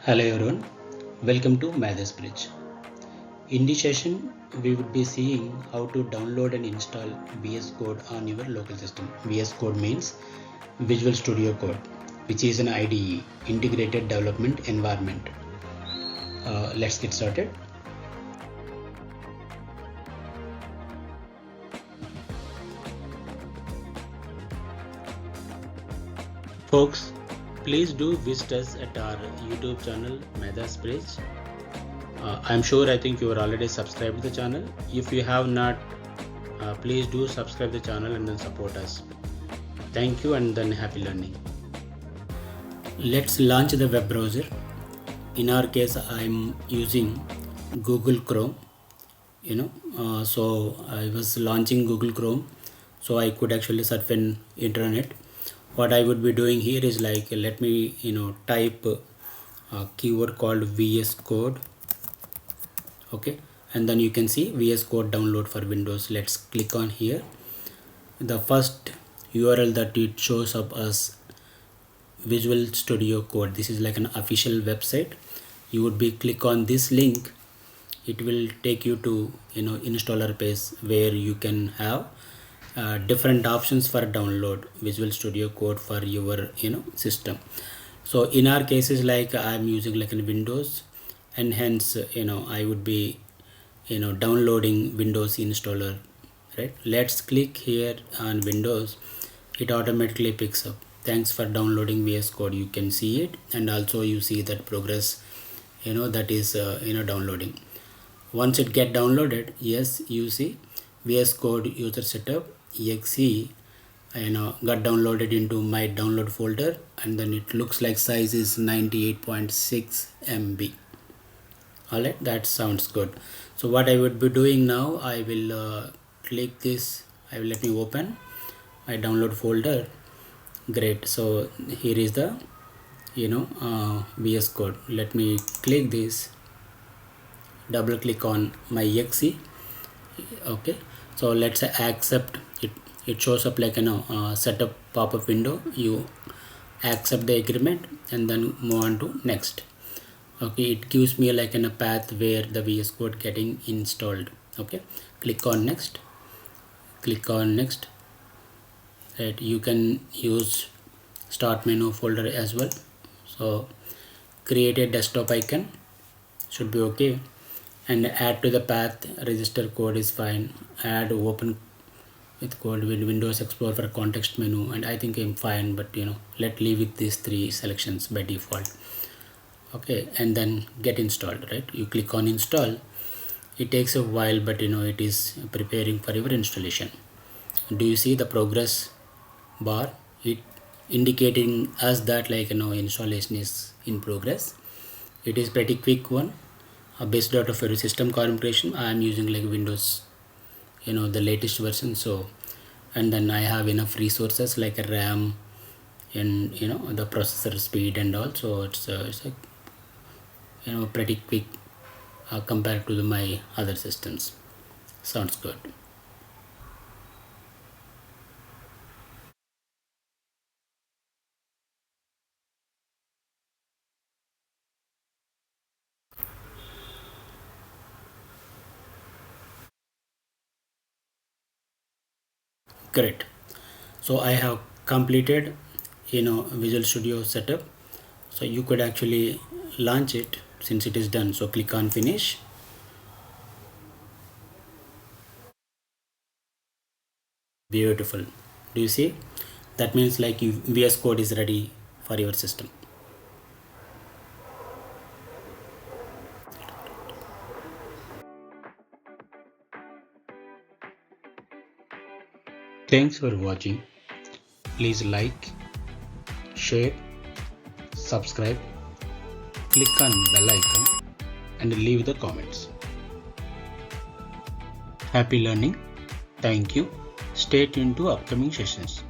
Hello everyone, welcome to Maths Bridge. In this session, we would be seeing how to download and install VS Code on your local system. VS Code means Visual Studio Code, which is an IDE, Integrated Development Environment. Let's get started. Folks, please do visit us at our YouTube channel Maths Bridge. I think you are already subscribed to the channel. If you have not, please do subscribe the channel and then support us. Thank you and then happy learning. Let's launch the web browser. In our case, I'm using Google Chrome. So I was launching Google Chrome, so I could actually surf in internet. What I would be doing here is like, let me type a keyword called VS Code. Okay, and then you can see VS Code download for Windows. Let's click on here. The first URL that it shows up as Visual Studio Code. This is like an official website. You would be click on this link. It will take you to installer page where you can have different options for download Visual Studio Code for your system. So in our cases, like I'm using like in Windows, and hence I would be downloading Windows installer, right? Let's click here on Windows. It automatically picks up. Thanks for downloading VS Code. You can see it, and also you see that progress that is downloading. Once it get downloaded, yes, you see VS Code user setup exe got downloaded into my download folder, and then it looks like size is 98.6 MB. Alright, that sounds good. So what I would be doing now, I will click this. Let me open my download folder. Great. So here is the VS Code. Let me click this, double click on my exe. Okay, so let's accept it. It shows up like setup pop-up window. You accept the agreement and then move on to next. Okay, it gives me like a path where the VS Code getting installed. Okay, click on next, click on next. Right, you can use start menu folder as well. So create a desktop icon, should be okay, and add to the path. Register code is fine. Add open with code with Windows Explorer for context menu, and I think I'm fine, but let leave with these three selections by default. Okay, and then get installed. Right, you click on install. It takes a while, but it is preparing for your installation. Do you see the progress bar? It indicating us that like installation is in progress. It is pretty quick one. Based out of your system configuration, I am using like Windows the latest version. So, and then I have enough resources like a RAM and the processor speed and all. So it's pretty quick compared to my other systems. Sounds good. Great. So I have completed Visual Studio setup. So you could actually launch it since it is done. So click on finish. Beautiful. Do you see? That means like VS Code is ready for your system. Thanks for watching. Please like, share, subscribe, click on bell icon and leave the comments. Happy learning. Thank you. Stay tuned to upcoming sessions.